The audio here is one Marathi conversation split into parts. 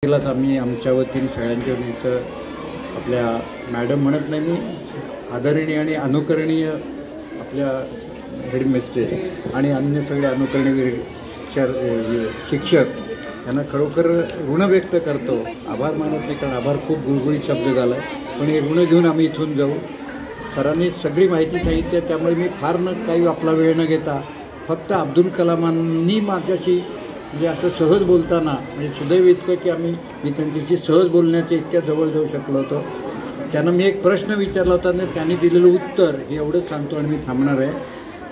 तिलाच आम्ही आमच्या वतीने सगळ्यांच्या वतीचं आपल्या मॅडम म्हणत नाही, मी आदरणीय आणि अनुकरणीय आपल्या हेडमिस्ट्रेस आणि अन्य सगळे अनुकरणीय शिक्षक यांना खरोखर ऋण व्यक्त करतो. आभार मानत नाही, कारण आभार खूप गुळगुळीत शब्द झाला आहे, पण हे ऋण घेऊन आम्ही इथून जाऊ. सरांनी सगळी माहिती सांगितली आहे, त्यामुळे मी फार न काही आपला वेळ न घेता फक्त अब्दुल कलामांनी माझ्याशी म्हणजे असं सहज बोलताना म्हणजे सुदैव इतकं की मी त्यांच्याशी सहज बोलण्याच्या इतक्या जवळ जाऊ शकलो होतो. त्यांना मी एक प्रश्न विचारला होता आणि त्यांनी दिलेलं उत्तर हे एवढंच सांगतो आणि मी थांबणार आहे.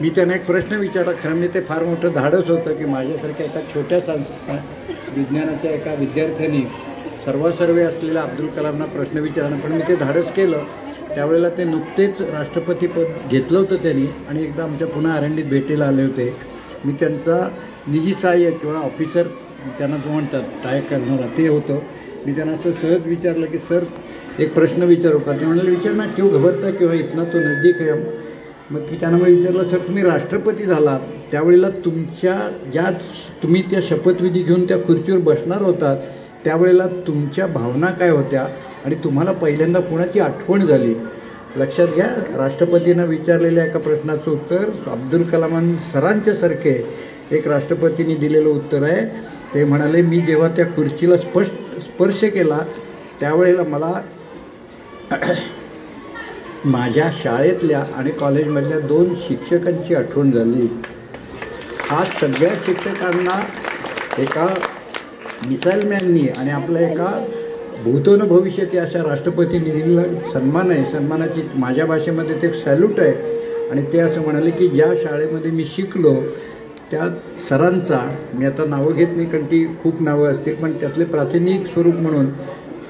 मी त्यांना एक प्रश्न विचारला, खरं म्हणजे ते फार मोठं धाडस होतं की माझ्यासारख्या एका छोट्या विज्ञानाच्या एका विद्यार्थ्यांनी सर्वासर्वे असलेल्या अब्दुल कलामना प्रश्न विचारणं, पण मी ते धाडस केलं. त्यावेळेला ते नुकतेच राष्ट्रपतीपद घेतलं होतं त्यांनी आणि एकदा आमच्या पुन्हा आरंडीत भेटीला आले होते. मी त्यांचा निजी सहाय्यक किंवा ऑफिसर त्यांना जो म्हणतात सहाय्यक करणारा ते होतं. मी त्यांना असं सहज विचारलं की सर एक प्रश्न विचारू का? ते म्हणाले विचार ना, क्यों घबरता किंवा इतना तो नजदीक आहे. मग त्यांना मग विचारलं, सर तुम्ही राष्ट्रपती झालात त्यावेळेला तुम्ही त्या शपथविधी घेऊन त्या खुर्चीवर बसणार होतात त्यावेळेला तुमच्या भावना काय होत्या आणि तुम्हाला पहिल्यांदा कोणाची आठवण झाली? लक्षात घ्या, राष्ट्रपतींना विचारलेल्या एका प्रश्नाचं उत्तर अब्दुल कलाम सरांच्यासारखे एक राष्ट्रपतींनी दिलेलं उत्तर आहे. ते म्हणाले, मी जेव्हा त्या खुर्चीला स्पर्श केला त्यावेळेला मला माझ्या शाळेतल्या आणि कॉलेजमधल्या 2 शिक्षकांची आठवण झाली. आज सगळ्या शिक्षकांना एका मिसाईल मॅननी आणि आपल्या एका भूतो न भविष्यती अशा राष्ट्रपतींनी दिलेला सन्मान आहे. सन्मानाची माझ्या भाषेमध्ये ते सॅल्यूट आहे. आणि ते असं म्हणाले की ज्या शाळेमध्ये मी शिकलो त्या सरांचा, मी आता नावं घेत नाही कारण ती खूप नावं असतील, पण त्यातले प्रातिनिधिक स्वरूप म्हणून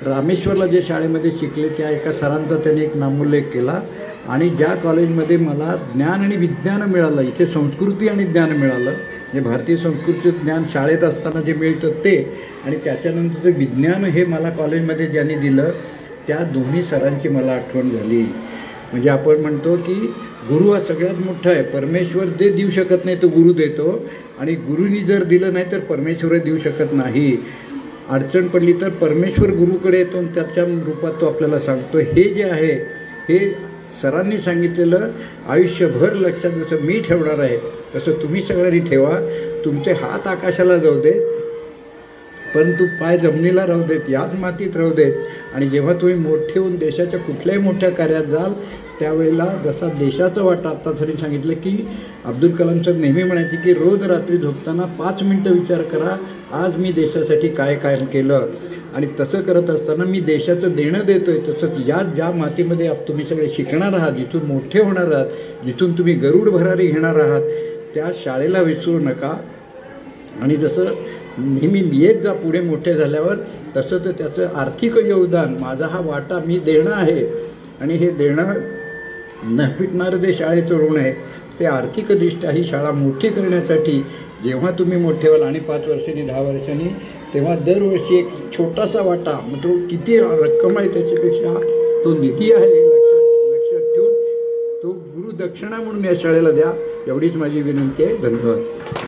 रामेश्वरला जे शाळेमध्ये शिकले त्या एका सरांचा त्यांनी एक नामोल्लेख केला. आणि ज्या कॉलेजमध्ये मला ज्ञान आणि विज्ञान मिळालं, इथे संस्कृती आणि ज्ञान मिळालं, म्हणजे भारतीय संस्कृतीचं ज्ञान शाळेत असताना जे मिळतं ते आणि त्याच्यानंतरचं विज्ञान हे मला कॉलेजमध्ये ज्यांनी दिलं त्या दोन्ही सरांची मला आठवण झाली. म्हणजे आपण म्हणतो की गुरु हा सगळ्यात मोठा आहे. परमेश्वर जे देऊ शकत नाही तो गुरु देतो आणि गुरुनी जर दिलं नाही तर परमेश्वर देऊ शकत नाही. अडचण पडली तर परमेश्वर गुरुकडे येतो आणि त्याच्या रूपात तो आपल्याला सांगतो. हे जे आहे हे सरांनी सांगितलेलं आयुष्यभर लक्षात जसं मी ठेवणार आहे तसं तुम्ही सगळ्यांनी ठेवा. तुमचे हात आकाशाला जाऊ देत परंतु पाय जमिनीला राहू देत, याच मातीत राहू देत. आणि जेव्हा तुम्ही मोठे होऊन देशाच्या कुठल्याही मोठ्या कार्यात जाल त्यावेळेला जसा देशाचा वाटा आत्ता सरी सांगितलं की अब्दुल कलाम सर नेहमी म्हणायचे की रोज रात्री झोपताना 5 मिनटं विचार करा आज मी देशासाठी काय काम केलं. आणि तसं करत असताना मी देशाचं देणं देतो आहे. तसंच ज्या मातीमध्ये तुम्ही सगळे शिकणार आहात, जिथून मोठे होणार आहात, जिथून तुम्ही गरुड भरारी घेणार आहात त्या शाळेला विसरू नका. आणि जसं नेहमी येत जा पुढे मोठे झाल्यावर तसं तर त्याचं आर्थिक योगदान माझा हा वाटा मी देणं आहे. आणि हे देणं न फिटणारं जे शाळेचं ऋण आहे ते आर्थिकदृष्ट्या ही शाळा मोठी करण्यासाठी जेव्हा तुम्ही मोठे व्हाल आणि 5 वर्षांनी 10 वर्षांनी तेव्हा दरवर्षी एक छोटासा वाटा, मग तो किती रक्कम आहे त्याच्यापेक्षा तो निधी आहे लक्षात ठेवून तो गुरुदक्षिणा म्हणून या शाळेला द्या. एवढीच माझी विनंती आहे. धन्यवाद.